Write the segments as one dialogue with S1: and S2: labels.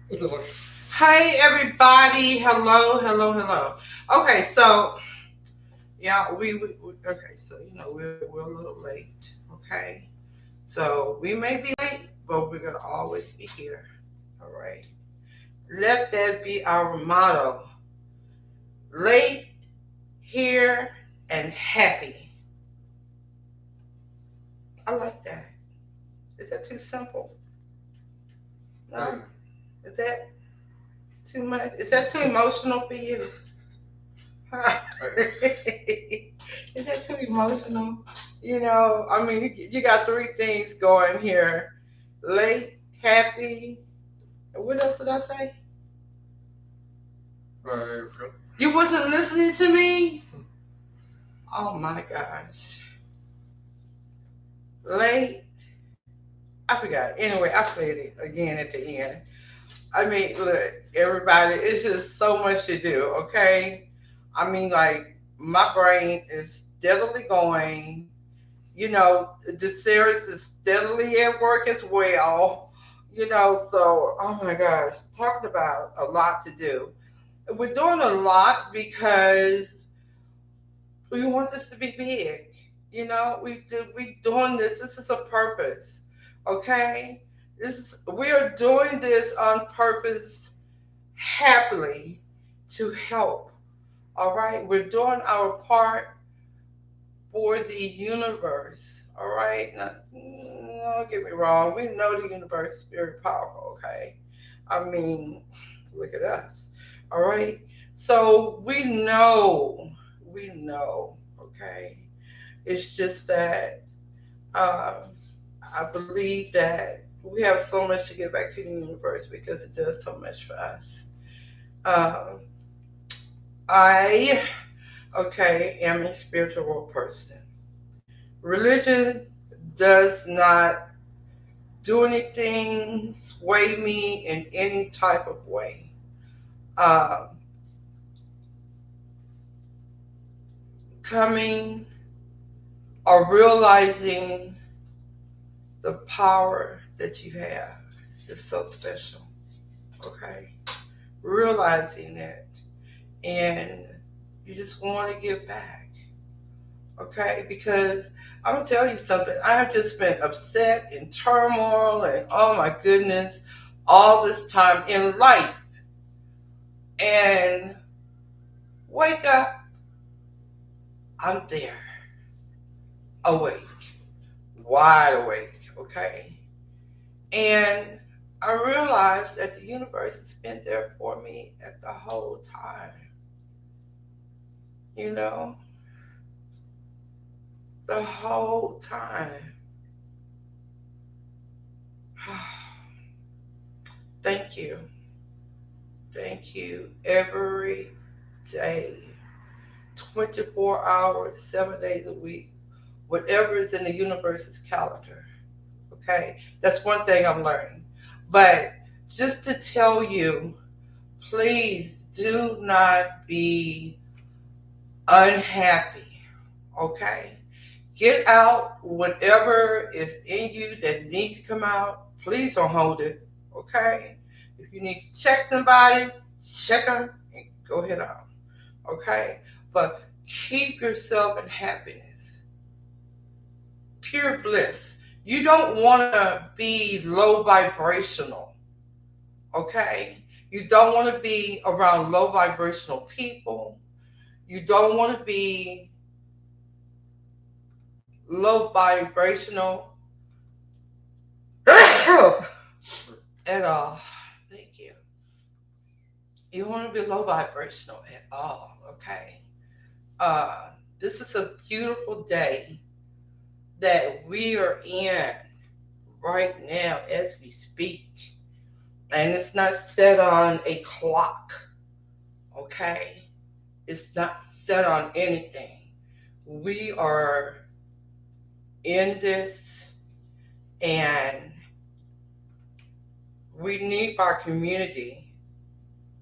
S1: Hey everybody, hello. Okay, so yeah, okay, so we're a little late. Okay, so we may be late, but we're gonna always be here. All right, let that be our motto: late, here, and happy. I like that. Is that too simple? No. Is that too much? Is that too emotional for you? Is that too emotional? I mean, you got three things going here: late, happy. And what else did I say? You wasn't listening to me? Oh my gosh. Late. I forgot. Anyway, I said it again at the end. I mean, look, everybody, it's just so much to do, okay? I mean, like, my brain is steadily going. The series is steadily at work as well. So, oh my gosh, talking about a lot to do. We're doing a lot because we want this to be big. We doing this. This is a purpose, okay? We are doing this on purpose, happily, to help. All right, we're doing our part for the universe. All right, now, don't get me wrong. We know the universe is very powerful. Okay, I mean, look at us. All right, so we know. Okay, it's just that I believe that we have so much to give back to the universe because it does so much for us. Um, I am a spiritual person. Religion does not do anything, sway me in any type of way. Um, Coming or realizing the power that you have is so special. Okay? Realizing it. And you just want to give back. Okay? Because I'm going to tell you something. I have just been upset and turmoil and oh my goodness, all this time in life. And wake up, I'm there, awake, wide awake, okay? And I realized that the universe has been there for me at the whole time, you know, the whole time. Thank you. Thank you every day, 24 hours, 7 days a week, whatever is in the universe's calendar. Okay, that's one thing I'm learning. But just to tell you, please do not be unhappy. Okay, get out whatever is in you that needs to come out. Please don't hold it. Okay, if you need to check somebody, check them and go ahead on. Okay, but keep yourself in happiness, pure bliss. You don't want to be low vibrational. Okay? You don't want to be around low vibrational people. You don't want to be low vibrational at all. Thank you. You don't want to be low vibrational at all. Okay? This is a beautiful day that we are in right now as we speak. And it's not set on a clock. Okay? It's not set on anything. We are in this and we need our community.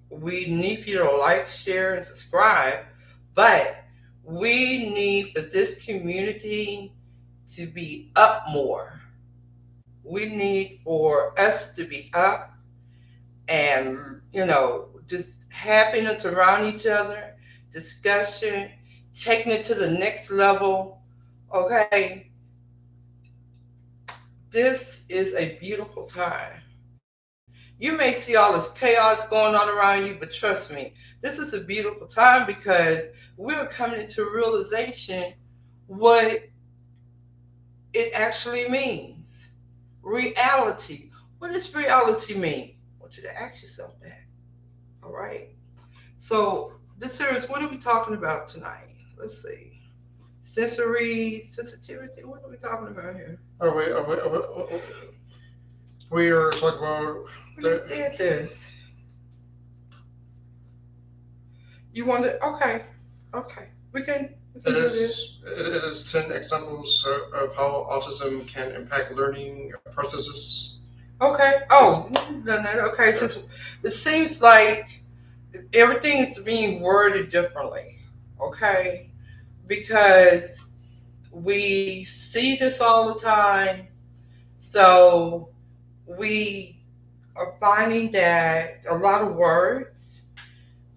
S1: We need you to like, share, and subscribe, but we need for this community to be up more. We need for us to be up and just happiness around each other, discussion, taking it to the next level. Okay, this is a beautiful time. You may see all this chaos going on around you, but trust me, this is a beautiful time because we're coming into realization what it actually means. Reality. What does reality mean? I want you to ask yourself that. All right. So, this series, what are we talking about tonight? Let's see. Sensory sensitivity. What are we talking about here?
S2: we are talking about
S1: We just
S2: the,
S1: did this. You want to? Okay. Okay. We can do this.
S2: it is 10 examples of how autism can impact learning processes.
S1: Okay.
S2: Yes.
S1: Oh, we've done that. Okay.
S2: Yeah.
S1: Just it seems like everything is being worded differently. Okay. Because we see this all the time. So we are finding that a lot of words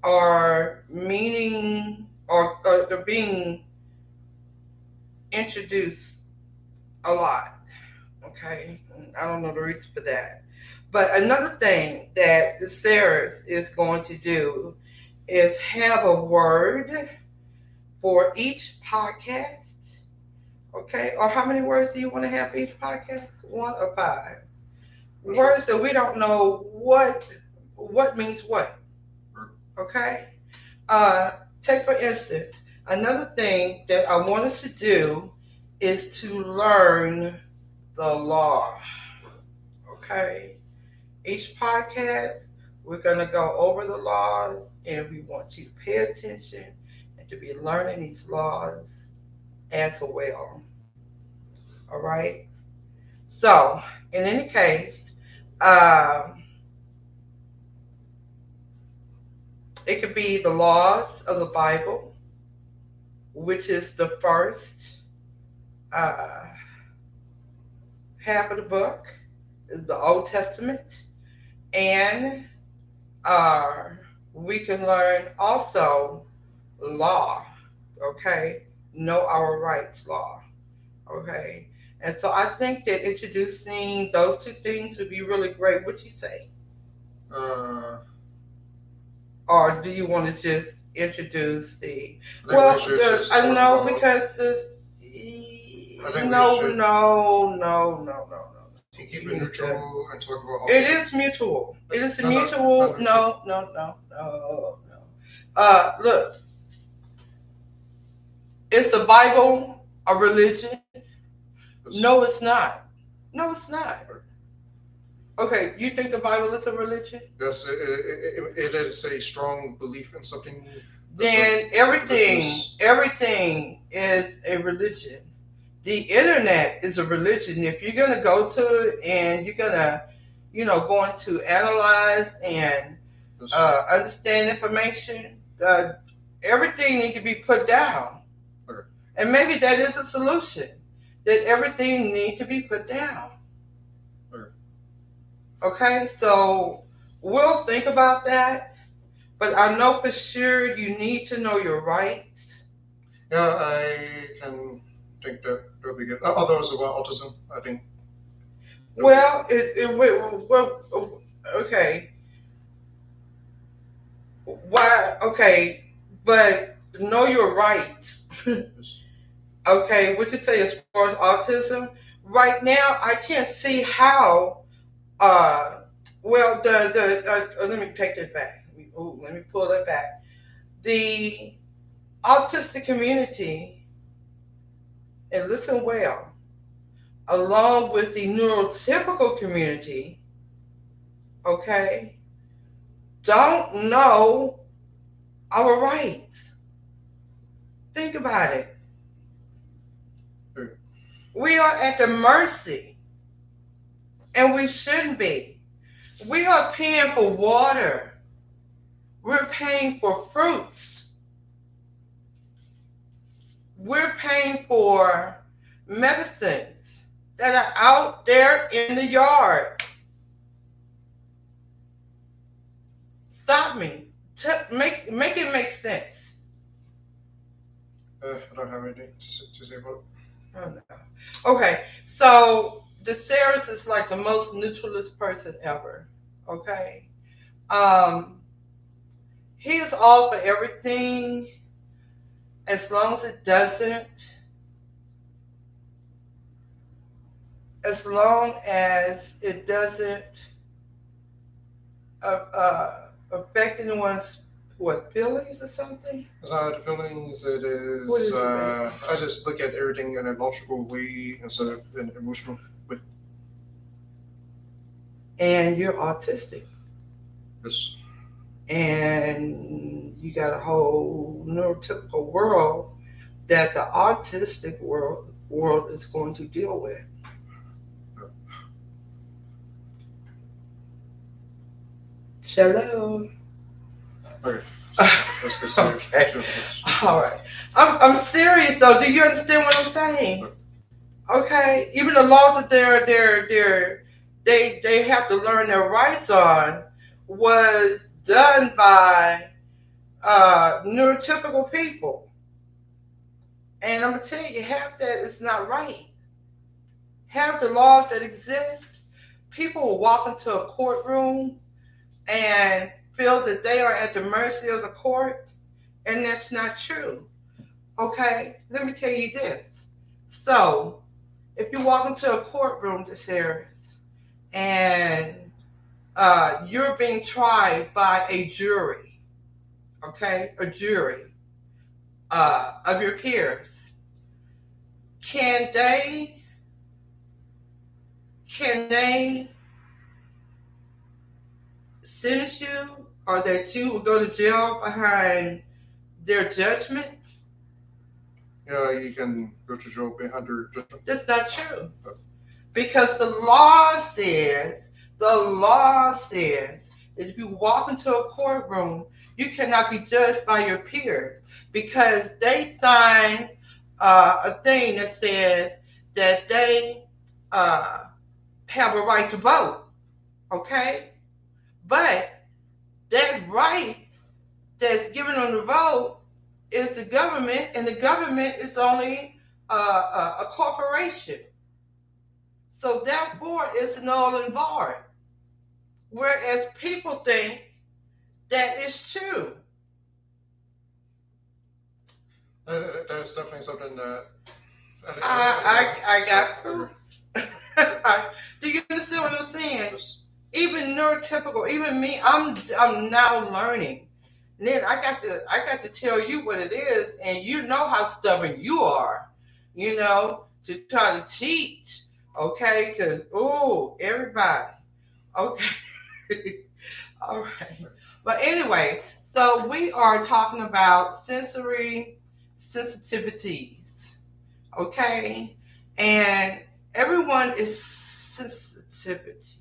S1: are meaning or they're being introduced a lot. Okay. I don't know the reason for that. But another thing that the Sarahs is going to do is have a word for each podcast. Okay. Or how many words do you want to have for each podcast? One or five? Words that we don't know what means what. Okay. Take for instance, another thing that I want us to do is to learn the law. Okay. Each podcast, we're going to go over the laws, and we want you to pay attention and to be learning these laws as well. All right. So, in any case, um, it could be the laws of the Bible, which is the first uh, half of the book, the Old Testament, and uh, we can learn also law. Okay, know our rights law. Okay, and so I think that introducing those two things would be really great. What you say?
S2: Uh,
S1: Or do you want to just introduce the?
S2: I think we
S1: Well,
S2: should just
S1: I
S2: talk
S1: know
S2: about.
S1: because this.
S2: I think we
S1: No,
S2: should
S1: no, no, no, no, no.
S2: keep it
S1: You need to.
S2: neutral and talk about
S1: It
S2: autism.
S1: is mutual. It is a
S2: No, no, no,
S1: mutual.
S2: no.
S1: No, no, no, no, no. Look, is the Bible a religion?
S2: Yes.
S1: No, it's not. No, it's not. Okay, you think the Bible is a religion?
S2: Yes, it is a strong belief in something that's like
S1: Then everything,
S2: religious.
S1: everything is a religion. The internet is a religion. If you're gonna go to it and you're gonna, going to analyze and
S2: Yes.
S1: understand information, everything needs to be put down.
S2: Okay.
S1: And maybe that is a solution. That everything needs to be put down.
S2: Okay.
S1: Okay, so we'll think about that. But I know for sure you need to know your rights.
S2: Yeah, I can think that'll be good. Others about autism, I think that'll be
S1: Well, well, okay. Why? Okay, but know your rights.
S2: yes.
S1: Okay, what you say as far as autism? Right now, I can't see how. Uh, well, let me take this back. Let me pull it back. The autistic community, and listen well, along with the neurotypical community, okay, don't know our rights. Think about it.
S2: Okay.
S1: We are at the mercy, and we shouldn't be. We are paying for water. We're paying for fruits. We're paying for medicines that are out there in the yard. Stop me. Make it make sense.
S2: I don't have anything to say about
S1: Oh no. Okay, so the Sarah's is like the most neutralist person ever. Okay. Um, he is all for everything as long as it doesn't, as long as it doesn't affect anyone's what feelings or something.
S2: it. The feelings, it
S1: What
S2: is.
S1: is it, baby?
S2: I just look at everything in a logical way instead of an emotional way.
S1: And you're autistic,
S2: Yes.
S1: and you got a whole neurotypical world that the autistic world is going to deal with. Shalom.
S2: Okay. Let's continue.
S1: Okay.
S2: Let's,
S1: All right. I'm serious though. Do you understand what I'm saying? Okay. Even the laws that they have to learn their rights on was done by neurotypical people. And I'm gonna tell you, half that is not right. Half the laws that exist, people will walk into a courtroom and feel that they are at the mercy of the court, and that's not true. Okay, let me tell you this. So, if you walk into a courtroom, this Aries, and you're being tried by a jury, okay, a jury of your peers, can they sentence you, or that you will go to jail behind their judgment?
S2: yeah, you can go to jail behind your judgment.
S1: That's not true. Because the law says that if you walk into a courtroom, you cannot be judged by your peers because they sign a thing that says that they uh, have a right to vote. Okay, but that right that's given on the vote is the government, and the government is only a corporation. So therefore, it's null and void. Whereas people think that is true.
S2: That is definitely something that
S1: I
S2: so,
S1: got
S2: okay.
S1: proof. Do you understand what I'm saying?
S2: Yes.
S1: Even neurotypical, even me, I'm now learning. And then I got to tell you what it is, and you know how stubborn you are. To try to teach, okay? Because everybody, okay. All right. But anyway, so we are talking about sensory sensitivities, okay? And everyone is sensitivity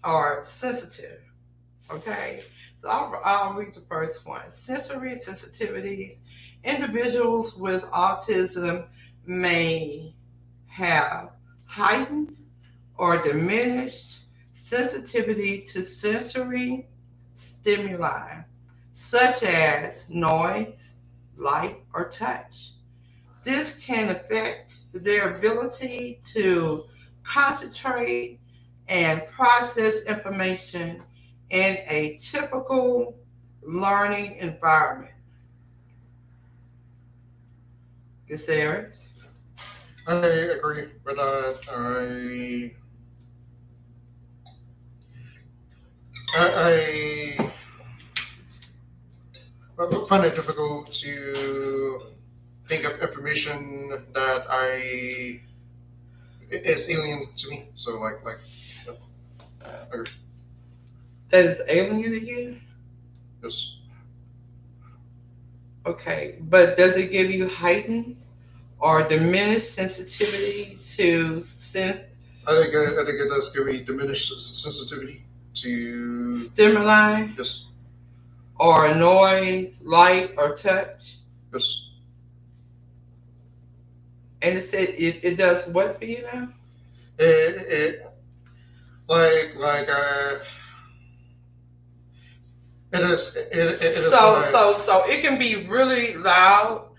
S1: or sensitive, okay? So I'll read the first one. Sensory sensitivities. Individuals with autism may have heightened or diminished sensitivity to sensory stimuli, such as noise, light, or touch. This can affect their ability to concentrate and process information in a typical learning environment. You see, Eric?
S2: I agree with that. I find it difficult to think of information that I is alien to me. So yeah, I agree.
S1: That is alien to you?
S2: Yes.
S1: Okay, but does it give you heightened or diminished sensitivity to
S2: I think it does give me diminished sensitivity to
S1: stimuli
S2: yes,
S1: or noise, light, or touch?
S2: yes.
S1: And it said it does what for you now?
S2: It like It is. It is what
S1: So
S2: I.
S1: so so it can be really loud,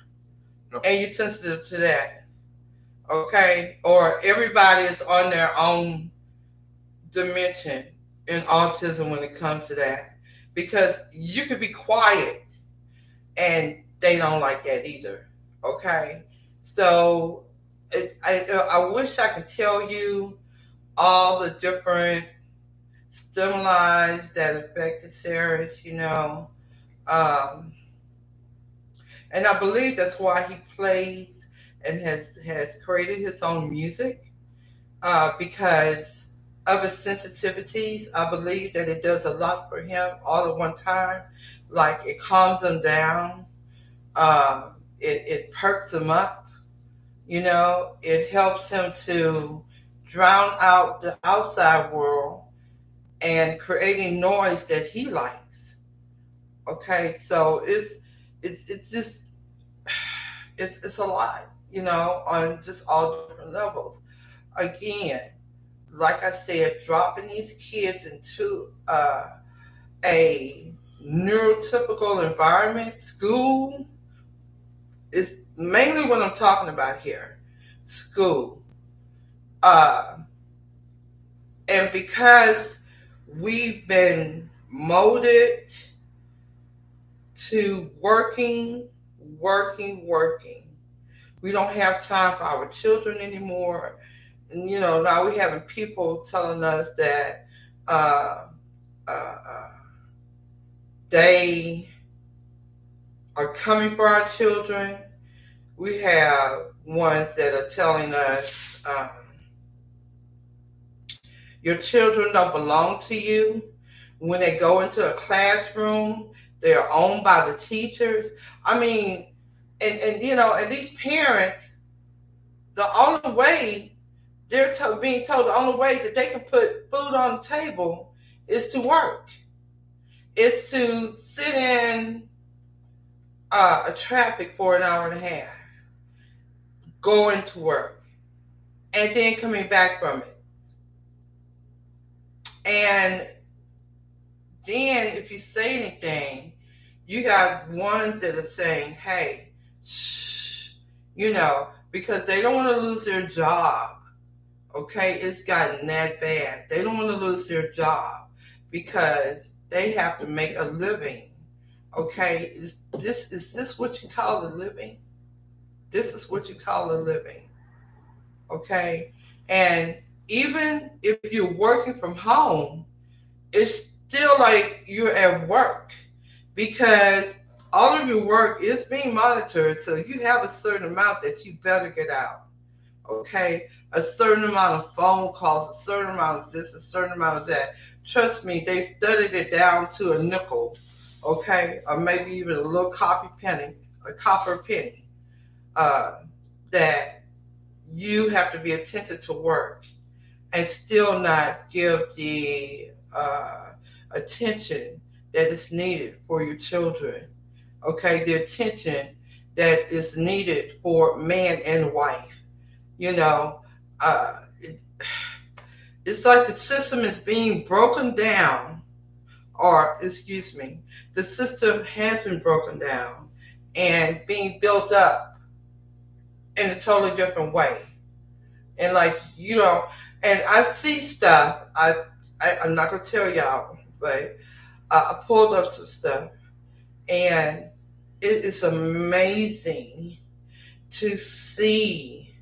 S2: No.
S1: and you're sensitive to that. Okay, or everybody is on their own dimension in autism when it comes to that, because you could be quiet and they don't like that either. Okay, so I wish I could tell you all the different stimuli that affected Cyrus, um, and I believe that's why he plays and has created his own music, because of his sensitivities. I believe that it does a lot for him all at one time. Like it calms him down, uh, it perks him up. It helps him to drown out the outside world and creating noise that he likes. Okay, so it's just it's a lot, on just all different levels. Again, like I said, dropping these kids into a neurotypical environment, school, is mainly what I'm talking about here. School. Uh, and because we've been molded to working, we don't have time for our children anymore. And, now we having people telling us that uh, uh, they are coming for our children. We have ones that are telling us your children don't belong to you. When they go into a classroom, they are owned by the teachers. I mean, and these parents, the only way being told the only way that they can put food on the table is to work, is to sit in a traffic for an hour and a half, going to work, and then coming back from it. And then if you say anything, you got ones that are saying, hey, shh, because they don't want to lose their job. Okay, it's gotten that bad. They don't want to lose their job because they have to make a living. Okay, is this what you call a living? This is what you call a living. Okay, and even if you're working from home, it's still like you're at work because all of your work is being monitored. So you have a certain amount that you better get out. Okay, a certain amount of phone calls, a certain amount of this, a certain amount of that. Trust me, they studied it down to a nickel, okay, or maybe even a little a copper penny, uh, that you have to be attentive to work and still not give the attention that is needed for your children. Okay, the attention that is needed for man and wife. You know, it, it's like the system is being broken down, or excuse me, the system has been broken down and being built up in a totally different way. And like and I see stuff. I'm not gonna tell y'all, but I pulled up some stuff, and it is amazing to see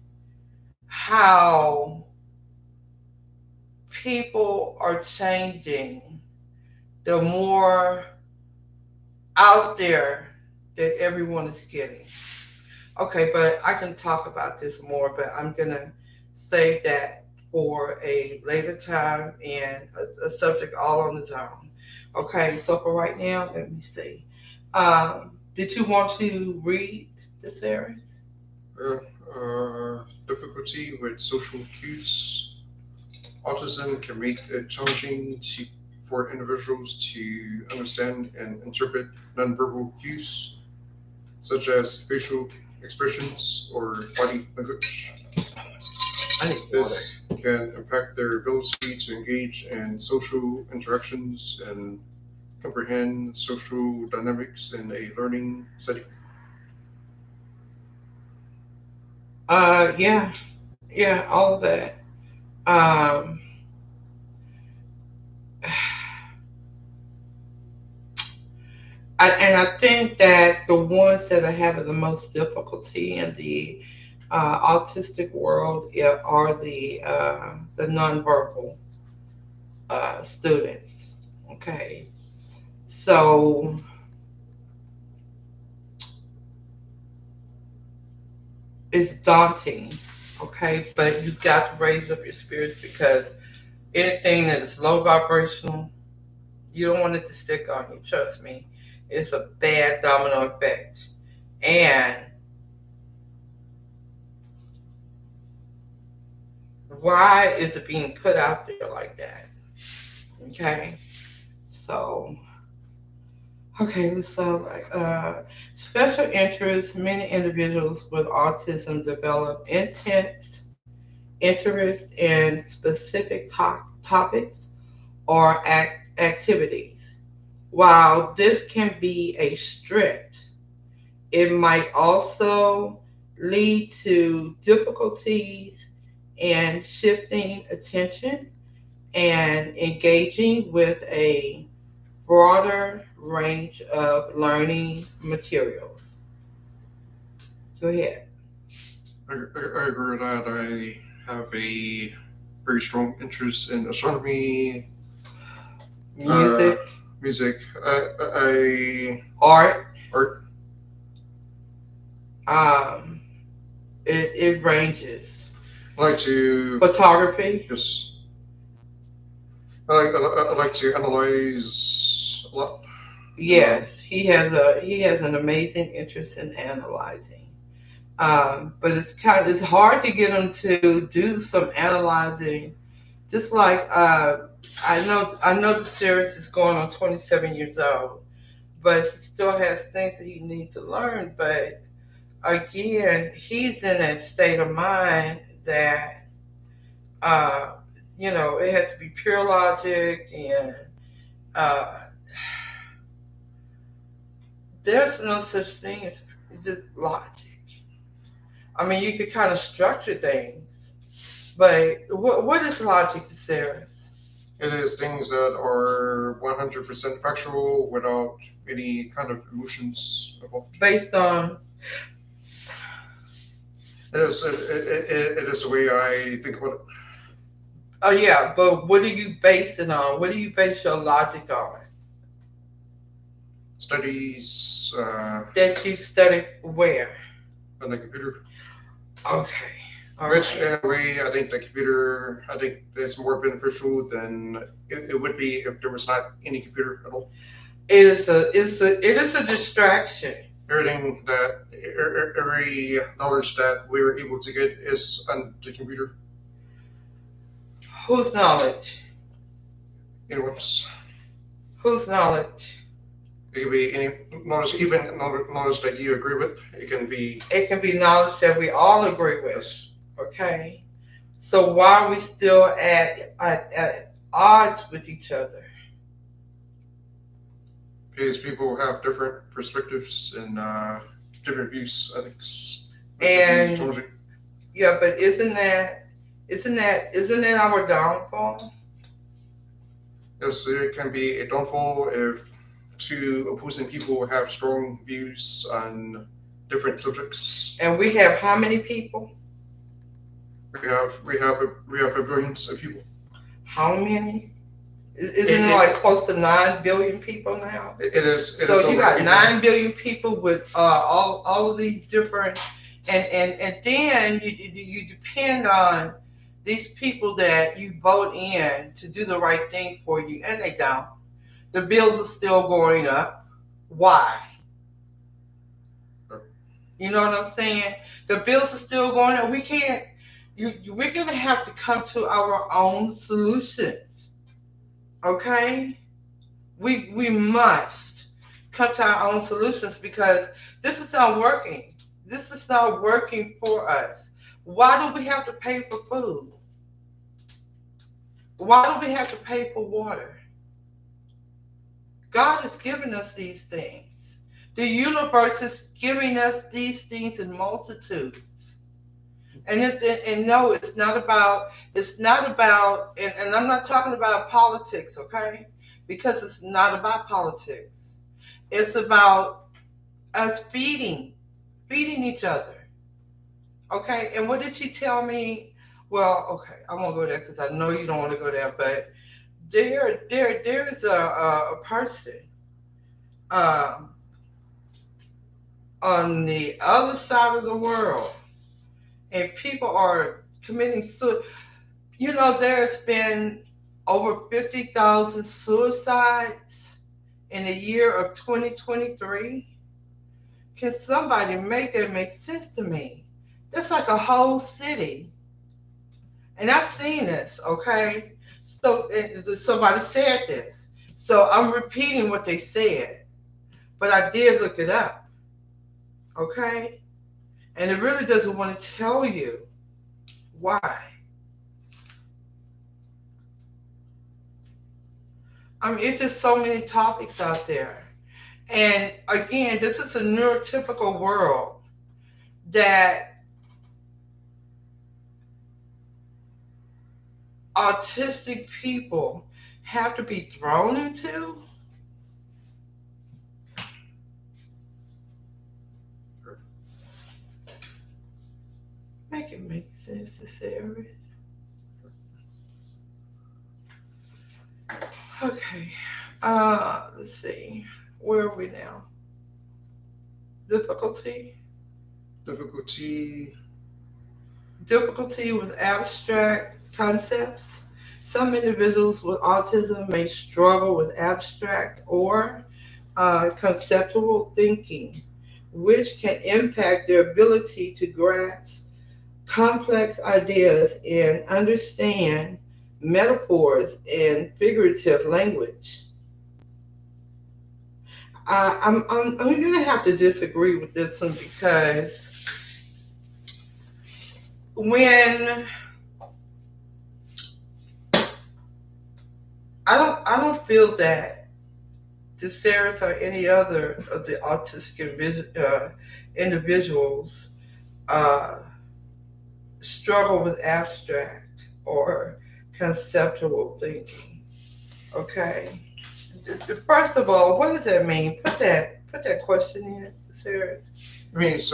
S1: how people are changing the more out there that everyone is getting. Okay, but I can talk about this more, but I'm gonna save that for a later time and a subject all on its own. Okay, so for right now, let me see. Did you want to read the series?
S2: Uh, Difficulty with social cues. Autism can make it challenging for individuals to understand and interpret nonverbal cues, such as facial expressions or body language.
S1: I need water.
S2: This can impact their ability to engage in social interactions and comprehend social dynamics in a learning setting.
S1: Yeah, yeah, all of that. Um, and I think that the ones that are having the most difficulty in the autistic world are the nonverbal students. Okay, so it's daunting. Okay, but you've got to raise up your spirits because anything that is low vibrational, you don't want it to stick on you. Trust me, it's a bad domino effect. And why is it being put out there like that? Okay, so okay, let's special interests. Many individuals with autism develop intense interest in specific topics or activities. While this can be a strength, it might also lead to difficulties in shifting attention and engaging with a broader range of learning materials. Go ahead.
S2: I agree with that. I have a very strong interest in astronomy, uh,
S1: Music,
S2: music, I
S1: art,
S2: art.
S1: um, it ranges.
S2: I like to
S1: Photography,
S2: yes. I like to analyze a lot.
S1: yes, he has an amazing interest in analyzing. But it's hard to get him to do some analyzing. Just like I know the series is going on 27 years old, but he still has things that he needs to learn. But again, he's in that state of mind that uh, it has to be pure logic, and uh, there's no such thing as just logic. I mean, you could kind of structure things, but what is logic to Sarah's?
S2: It is things that are 100% factual without any kind of emotions involved.
S1: Based on
S2: It is the way I think about it.
S1: oh yeah, but what do you base it on? What do you base your logic on?
S2: Studies
S1: That you studied where?
S2: on the computer,
S1: Okay, all
S2: which
S1: right.
S2: in a way I think the computer I think is more beneficial than it would be if there was not any computer at all.
S1: It is a distraction.
S2: Everything that every knowledge that we were able to get is on the computer.
S1: Whose knowledge?
S2: Anyone's.
S1: Whose knowledge?
S2: It could be any knowledge, even knowledge that you agree with. It can be
S1: It can be knowledge that we all agree with.
S2: yes.
S1: Okay, so why are we still at odds with each other?
S2: Because people have different perspectives and different views. I think this would be
S1: And
S2: challenging.
S1: yeah, but isn't that our downfall?
S2: Yes, it can be a downfall if two opposing people have strong views on different subjects.
S1: And we have how many people?
S2: We have billions of people.
S1: How many? Isn't
S2: It,
S1: it
S2: it,
S1: like close to 9 billion people now?
S2: it is
S1: So you
S2: over
S1: got
S2: people.
S1: 9 billion people with all of these different, and then you depend on these people that you vote in to do the right thing for you, and they don't. The bills are still going up. Why? You know what I'm saying? The bills are still going up. We can't. We're gonna have to come to our own solutions. Okay? We must come to our own solutions because this is not working. This is not working for us. Why do we have to pay for food? Why do we have to pay for water? God has given us these things. The universe is giving us these things in multitudes. And no, it's not about, and I'm not talking about politics, okay? Because it's not about politics. It's about us feeding each other, okay? And what did she tell me? Well, okay, I won't go there because I know you don't want to go there, but there's a person um, on the other side of the world, and people are committing suicide. You know, there's been over 50,000 suicides in the year of 2023. Can somebody make that make sense to me? That's like a whole city. And I've seen this, okay? So somebody said this. So I'm repeating what they said, but I did look it up, okay? And it really doesn't want to tell you why. I mean, it's just so many topics out there. And again, this is a neurotypical world that autistic people have to be thrown into. Make it make sense, this area. Okay. Let's see. Where are we now? Difficulty.
S2: Difficulty.
S1: Difficulty with abstract concepts. Some individuals with autism may struggle with abstract or conceptual thinking, which can impact their ability to grasp complex ideas and understand metaphors and figurative language. I'm going to have to disagree with this one because when I don't feel that the Sarah or any other of the autistic individuals uh, struggle with abstract or conceptual thinking. Okay. First of all, what does that mean? Put that question in, Sarah.
S2: It means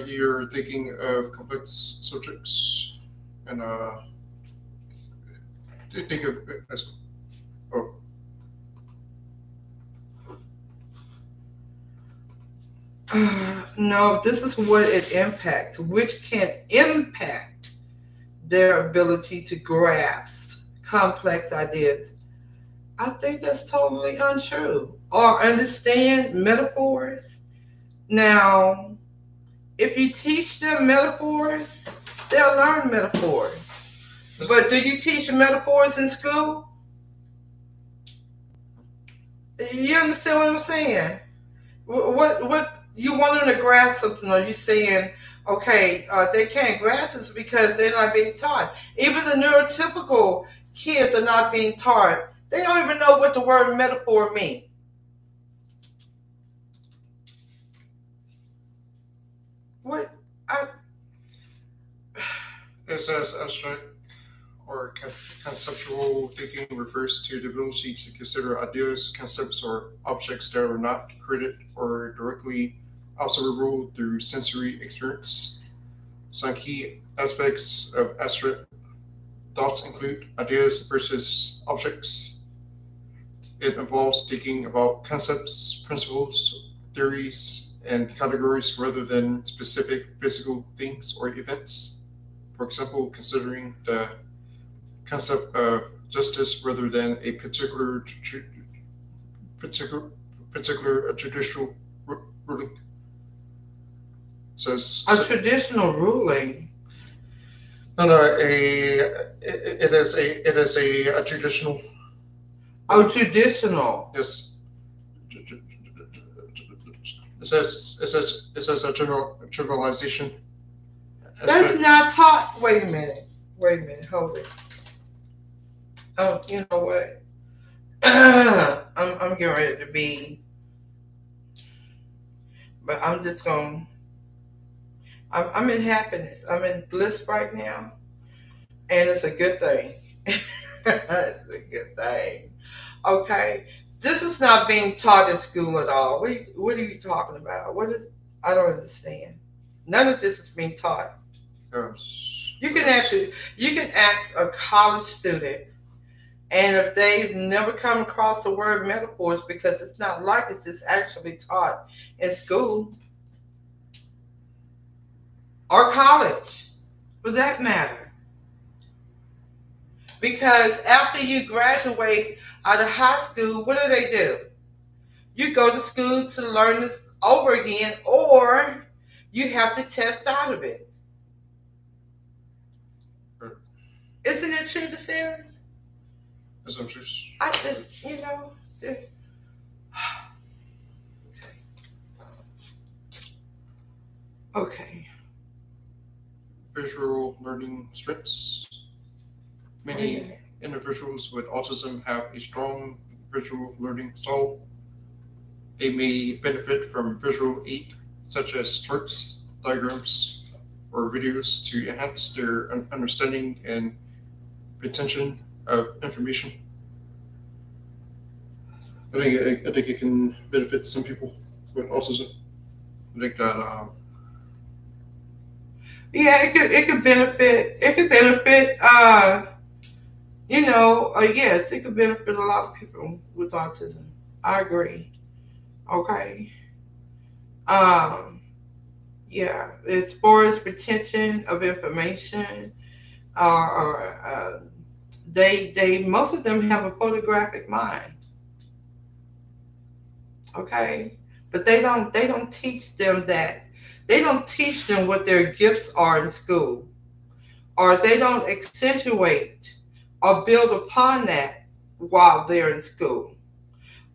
S2: you're thinking of complex subjects and think of it as oh,
S1: No, this is what it impacts, which can impact their ability to grasp complex ideas. I think that's totally untrue. Or understand metaphors. Now, if you teach them metaphors, they'll learn metaphors. But do you teach metaphors in school? You understand what I'm saying? What you want them to grasp something? Are you saying, okay, they can't grasp this because they're not being taught? Even the neurotypical kids are not being taught. They don't even know what the word metaphor means. What? I,
S2: it says abstract or conceptual thinking refers to the ability to consider ideas, concepts, or objects that are not created or directly observable through sensory experience. Some key aspects of abstract thoughts include ideas versus objects. It involves thinking about concepts, principles, theories, and categories rather than specific physical things or events. For example, considering the concept of justice rather than a particular judicial ruling.
S1: a
S2: So
S1: traditional ruling.
S2: no, no, it is a traditional.
S1: Oh, traditional.
S2: Yes, it says a generalization
S1: That's
S2: aspect.
S1: not taught. Wait a minute. Wait a minute. Hold it. Oh, you know what? I'm I'm getting ready to be, but I'm just going. I'm in happiness. I'm in bliss right now, and it's a good thing. It's a good thing. Okay, this is not being taught in school at all. What are you talking about? What is? I don't understand. None of this is being taught.
S2: Yes,
S1: You can
S2: yes.
S1: actually you can ask a college student, and if they've never come across the word metaphors, because it's not like it's just actually taught in school or college, for that matter. Because after you graduate out of high school, what do? You go to school to learn this over again, or you have to test out of it.
S2: Uh,
S1: Isn't it true to Sarah?
S2: Assumptions.
S1: I just, okay.
S2: Visual learning strengths. Many
S1: Okay.
S2: individuals with autism have a strong visual learning style. They may benefit from visual aid, such as charts, diagrams, or videos to enhance their understanding and retention of information. I think it can benefit some people with autism. I think that
S1: Yeah, it could benefit. It could benefit. Yes, it could benefit a lot of people with autism. I agree. Okay. Um, yeah, as far as retention of information, or they most of them have a photographic mind. Okay, but they don't teach them that. They don't teach them what their gifts are in school, or they don't accentuate or build upon that while they're in school.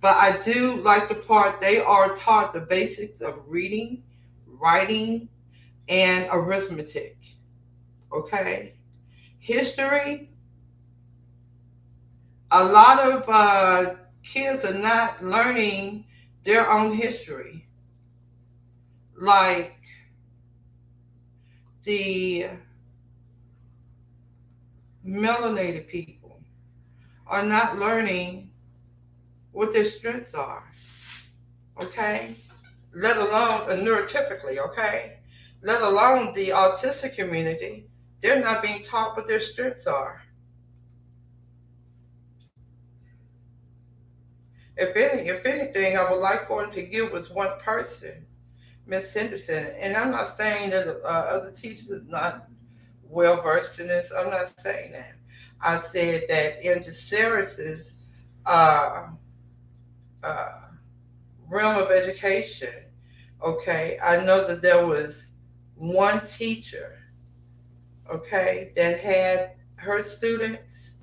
S1: But I do like the part they are taught the basics of reading, writing, and arithmetic. Okay, history. A lot of kids are not learning their own history, like the melanated people are not learning what their strengths are. Okay, let alone neurotypically. Okay, let alone the autistic community. They're not being taught what their strengths are. If anything, I would like for them to give with one person, Miss Henderson. And I'm not saying that other teachers are not well versed in this. I'm not saying that. I said that into Sarah's uh, uh, realm of education, okay, I know that there was one teacher, okay, that had her students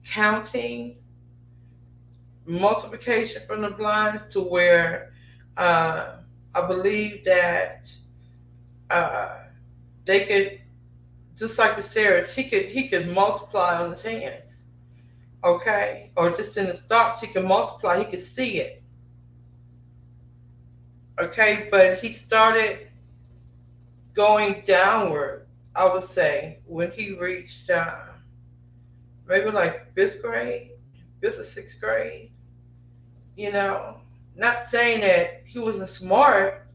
S1: counting multiplication from the blinds to where uh, I believe that uh, they could, just like the Sarah, he could multiply on his hands, okay, or just in his thoughts he could multiply, he could see it, okay, but he started going downward. I would say when he reached maybe like fifth grade, fifth or sixth grade, you know, not saying that he wasn't smart,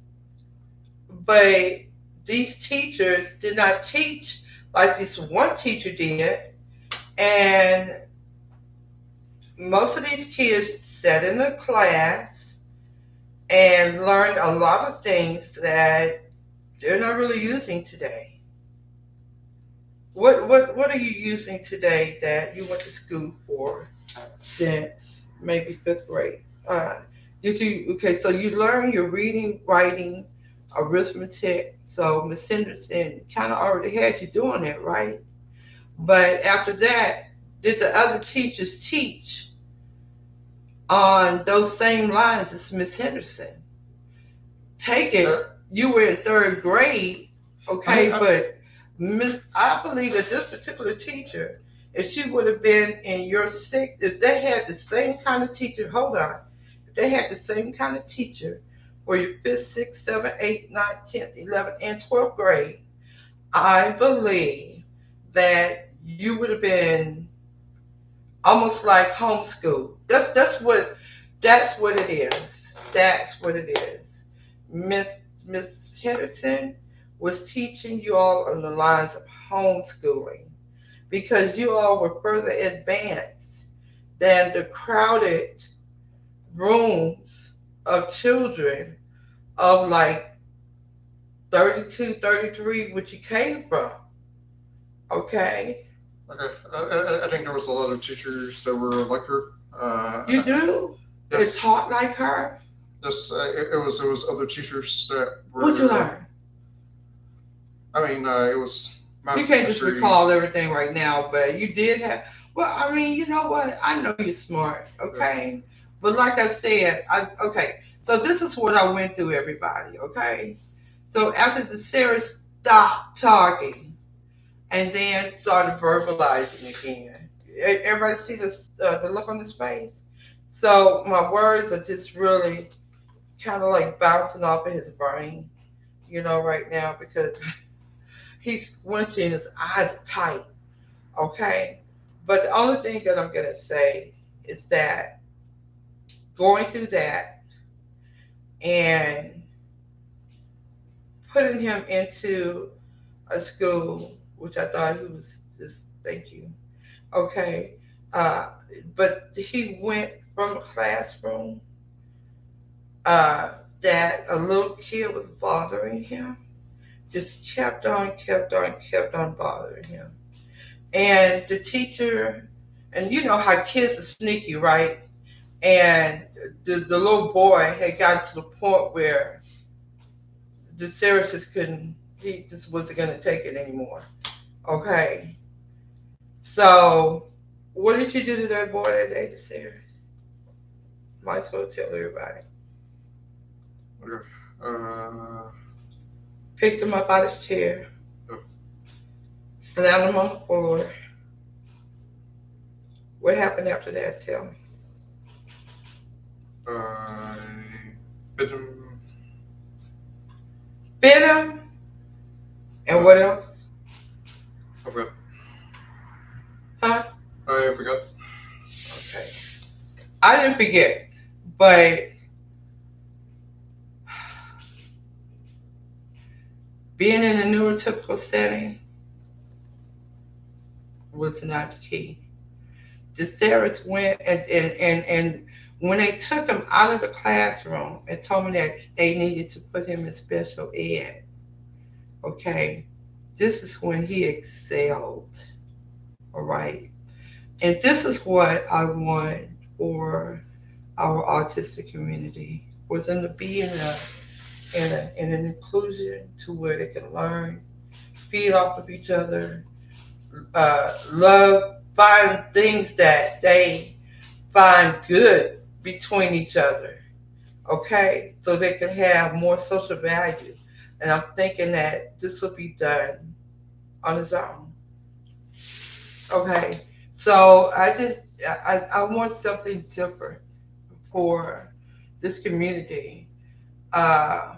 S1: but these teachers did not teach like this one teacher did. And most of these kids sat in the class and learned a lot of things that they're not really using today. What are you using today that you went to school for since maybe fifth grade? Did you okay? So you learn your reading, writing, arithmetic. So Miss Henderson kind of already had you doing that, right? But after that, did the other teachers teach on those same lines as Miss Henderson? Take it.
S2: uh,
S1: You were in third grade, okay,
S2: I
S1: but I believe that this particular teacher, if she would have been in your sixth, if they had the same kind of teacher, hold on, they had the same kind of teacher for your fifth, sixth, seventh, eighth, ninth, 10th, 11th, and 12th grade, I believe that you would have been almost like homeschool. That's what it is. That's what it is. Miss Henderson was teaching you all on the lines of homeschooling because you all were further advanced than the crowded rooms of children of like 32, 33, which you came from. Okay?
S2: Okay, I think there was a lot of teachers that were like her.
S1: You do? They
S2: Yes,
S1: taught like her?
S2: yes, it was other teachers that
S1: What'd you
S2: were.
S1: learn?
S2: I mean, it was
S1: You
S2: math,
S1: can't just
S2: history.
S1: recall everything right now, but you did have. Well, I mean, you know what? I know you're smart,
S2: Yeah,
S1: okay? But like I said, okay. So this is what I went through, everybody, okay? So after the Sarah stopped talking and then started verbalizing again, everybody see the look on his face. So my words are just really kind of like bouncing off of his brain, right now because he's squinching, his eyes are tight. Okay. But the only thing that I'm going to say is that going through that and putting him into a school, which I thought he was just, thank you. Okay. Uh, but he went from a classroom that a little kid was bothering him, just kept on bothering him. And the teacher, and you know how kids are sneaky, right? And the little boy had gotten to the point where the Sarah just couldn't, he just wasn't going to take it anymore. Okay. So, what did you do to that boy that day, the Sarah? Might as well tell everybody.
S2: okay. Uh,
S1: Picked him up out of his chair,
S2: uh,
S1: slammed him on the floor. What happened after that? Tell me.
S2: I bit him.
S1: Bit him, and
S2: Uh,
S1: what else?
S2: I forgot.
S1: Huh?
S2: I forgot.
S1: Okay. I didn't forget, but being in a neurotypical setting was not the key. The Sarahs went and when they took him out of the classroom and told me that they needed to put him in special ed, okay, this is when he excelled, all right? And this is what I want for our autistic community, for them to be in an inclusion to where they can learn, feed off of each other, love, find things that they find good between each other, okay? So they can have more social value. And I'm thinking that this will be done on its own, okay? So I want something different for this community. Uh,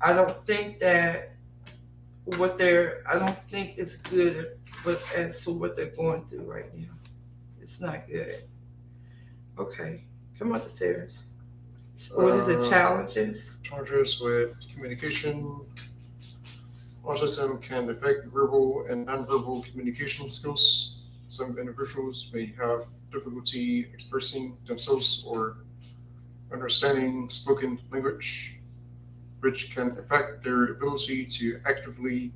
S1: I don't think that I don't think it's good but as to what they're going through right now. It's not good. Okay, come on, Sarah's. What is the
S2: Uh,
S1: challenges?
S2: Challenges with communication. Autism can affect verbal and nonverbal communication skills. Some individuals may have difficulty expressing themselves or understanding spoken language, which can affect their ability to actively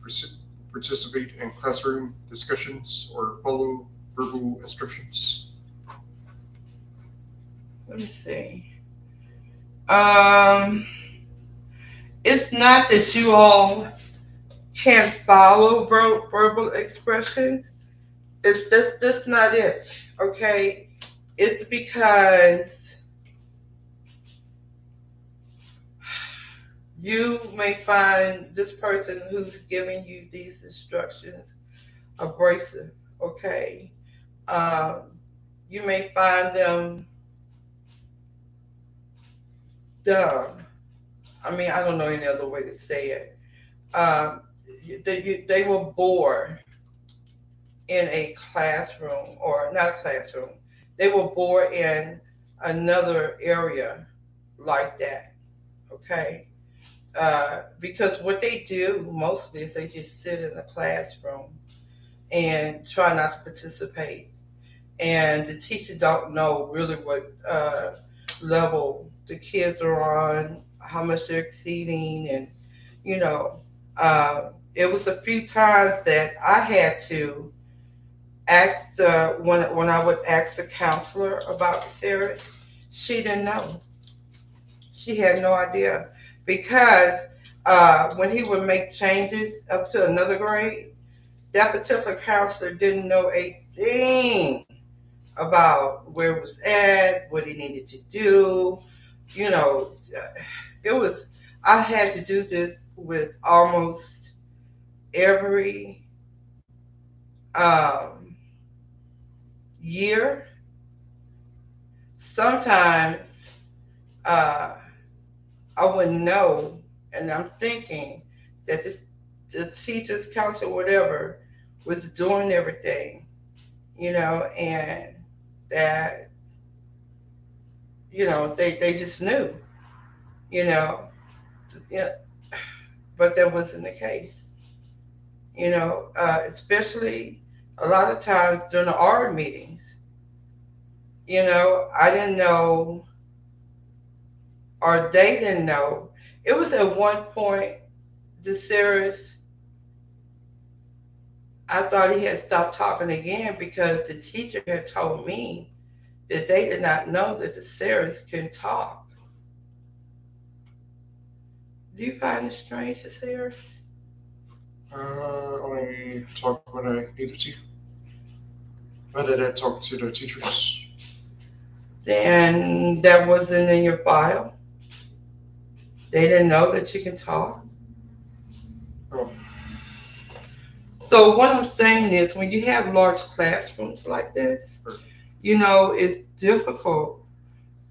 S2: participate in classroom discussions or follow verbal instructions.
S1: Let me see. Um, it's not that you all can't follow verbal expression. It's that's not it. Okay, it's because you may find this person who's giving you these instructions abrasive. Okay, um, you may find them. dumb. I mean, I don't know any other way to say it. Um, they were bored in a classroom, or not a classroom. They were bored in another area like that. Okay, because what they do mostly is they just sit in the classroom and try not to participate, and the teacher don't know really what level the kids are on, how much they're exceeding, and you know, it was a few times that I had to ask the when I would ask the counselor about the series, she didn't know. She had no idea because when he would make changes up to another grade, that particular counselor didn't know a thing about where it was at, what he needed to do. You know, it was, I had to do this with almost every um, year. Sometimes uh, I wouldn't know, and I'm thinking that the teachers, council, whatever, was doing everything, and that, they just knew, you know, yeah, but that wasn't the case, especially a lot of times during the art meetings, I didn't know, or they didn't know. It was at one point, the series, I thought he had stopped talking again because the teacher had told me that they did not know that the Sarahs can talk. Do you find it strange, the Sarahs?
S2: Only talk when I needed to. But I did talk to the teachers.
S1: Then that wasn't in your file. They didn't know that you can talk.
S2: Oh,
S1: So what I'm saying is, when you have large classrooms like this, it's difficult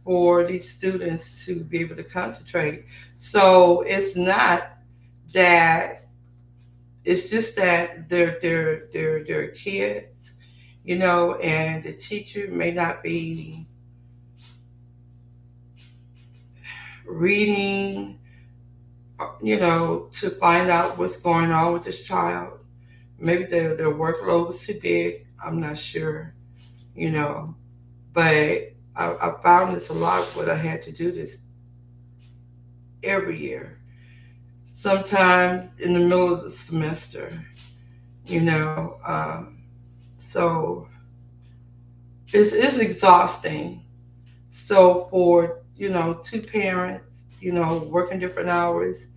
S1: for these students to be able to concentrate. So it's not that, it's just that they're kids, and the teacher may not be reading, to find out what's going on with this child. Maybe their workload was too big. I'm not sure, you know. But I found this a lot what I had to do this every year. Sometimes in the middle of the semester, you know. So it's exhausting. So for two parents, working different hours,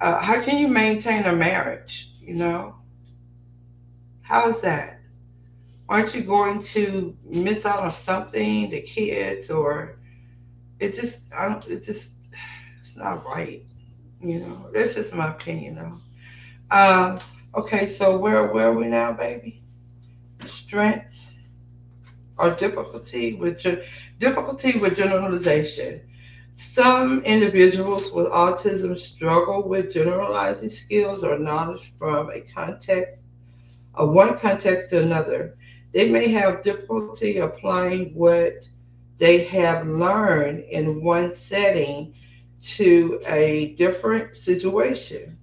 S1: how can you maintain a marriage? How is that? Aren't you going to miss out on something, the kids, or it just, I don't, it just, it's not right. That's just my opinion, though. Um, okay, so where are we now, baby? Strengths or difficulty with generalization. Some individuals with autism struggle with generalizing skills or knowledge from a context of one context to another. They may have difficulty applying what they have learned in one setting to a different situation.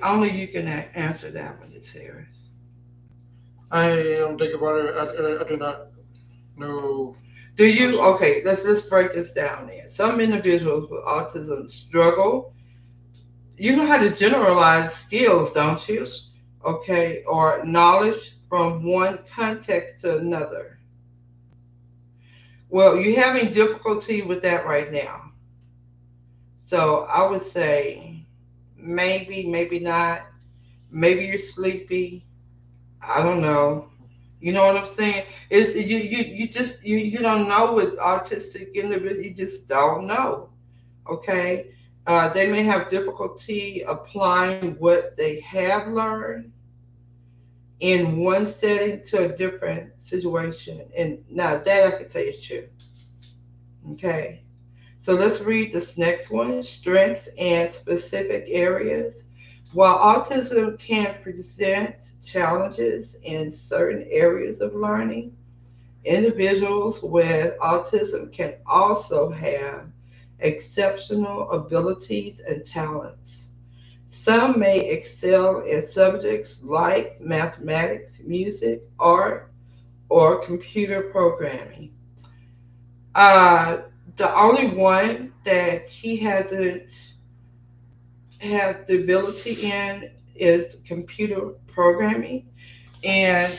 S1: Only you can answer that one, it's serious.
S2: I am thinking about it. I do not know
S1: Do you?
S2: much.
S1: Okay, let's break this down then. Some individuals with autism struggle. You know how to generalize skills, don't you?
S2: Yes.
S1: Okay, or knowledge from one context to another. Well, you're having difficulty with that right now. So I would say maybe, maybe not. Maybe you're sleepy. I don't know. You know what I'm saying? You don't know with autistic individuals. You just don't know. Okay, they may have difficulty applying what they have learned in one setting to a different situation. And now that I can say is true. Okay. So let's read this next one, strengths and specific areas. While autism can present challenges in certain areas of learning, individuals with autism can also have exceptional abilities and talents. Some may excel in subjects like mathematics, music, art, or computer programming. Uh, the only one that he hasn't had the ability in is computer programming. And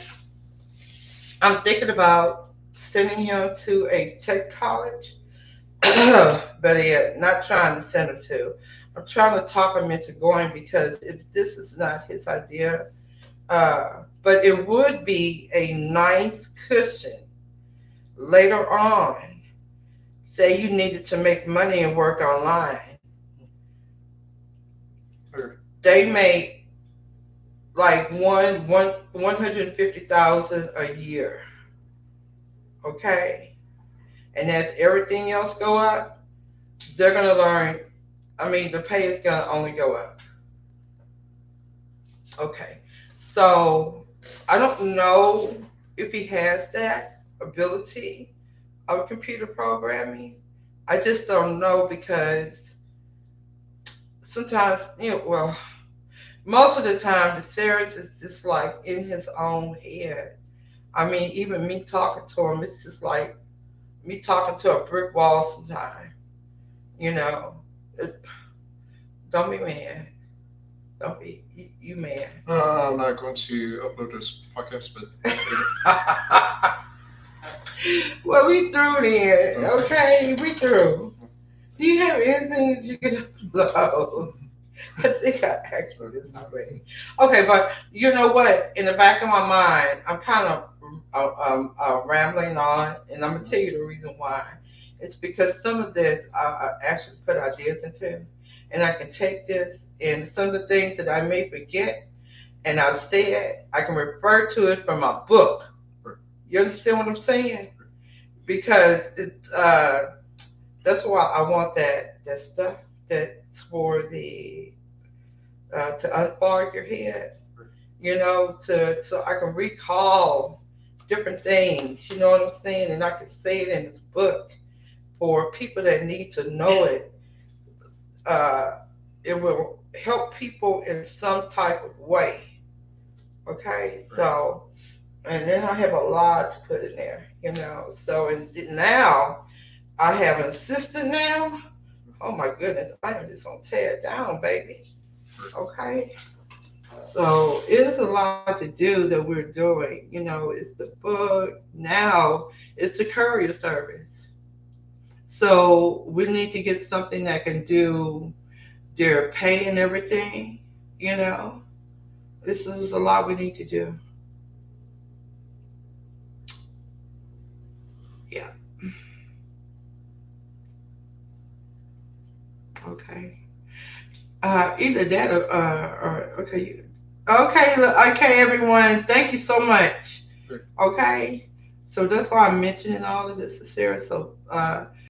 S1: I'm thinking about sending him to a tech college. Better yet, not trying to send him to. I'm trying to talk him into going because if this is not his idea, but it would be a nice cushion later on. Say you needed to make money and work online.
S2: Or,
S1: They make like 150,000 a year. Okay, and as everything else go up, they're gonna learn. I mean, the pay is gonna only go up. Okay, so I don't know if he has that ability of computer programming. I just don't know because sometimes, well, most of the time, the series is just like in his own head. I mean, even me talking to him, it's just like me talking to a brick wall sometimes. You know, It- don't be mad. Don't be you mad.
S2: I'm not going to upload this podcast, but
S1: Well, we through then. Okay, we through. Do you have anything that you can upload? I think I asked you this already. Okay, but you know what? In the back of my mind, I'm kind of rambling on, and I'm gonna tell you the reason why. It's because some of this I actually put ideas into, and I can take this and some of the things that I may forget, and I've said I can refer to it from my book. You understand what I'm saying? Because that's why I want that stuff that's for the to unfog your head, to so I can recall different things, you know what I'm saying, and I can say it in this book for people that need to know it. Uh, it will help people in some type of way. Okay, so and then I have a lot to put in there, So and now I have an assistant now. Oh my goodness, I am just gonna tear it down, baby. Okay. So it's a lot to do that we're doing. It's the book. Now it's the courier service. So we need to get something that can do their pay and everything. You know, this is a lot we need to do. Yeah. Okay. Either that or okay. Okay. Okay, everyone. Thank you so much. Okay. So that's why I'm mentioning all of this, Sarah. So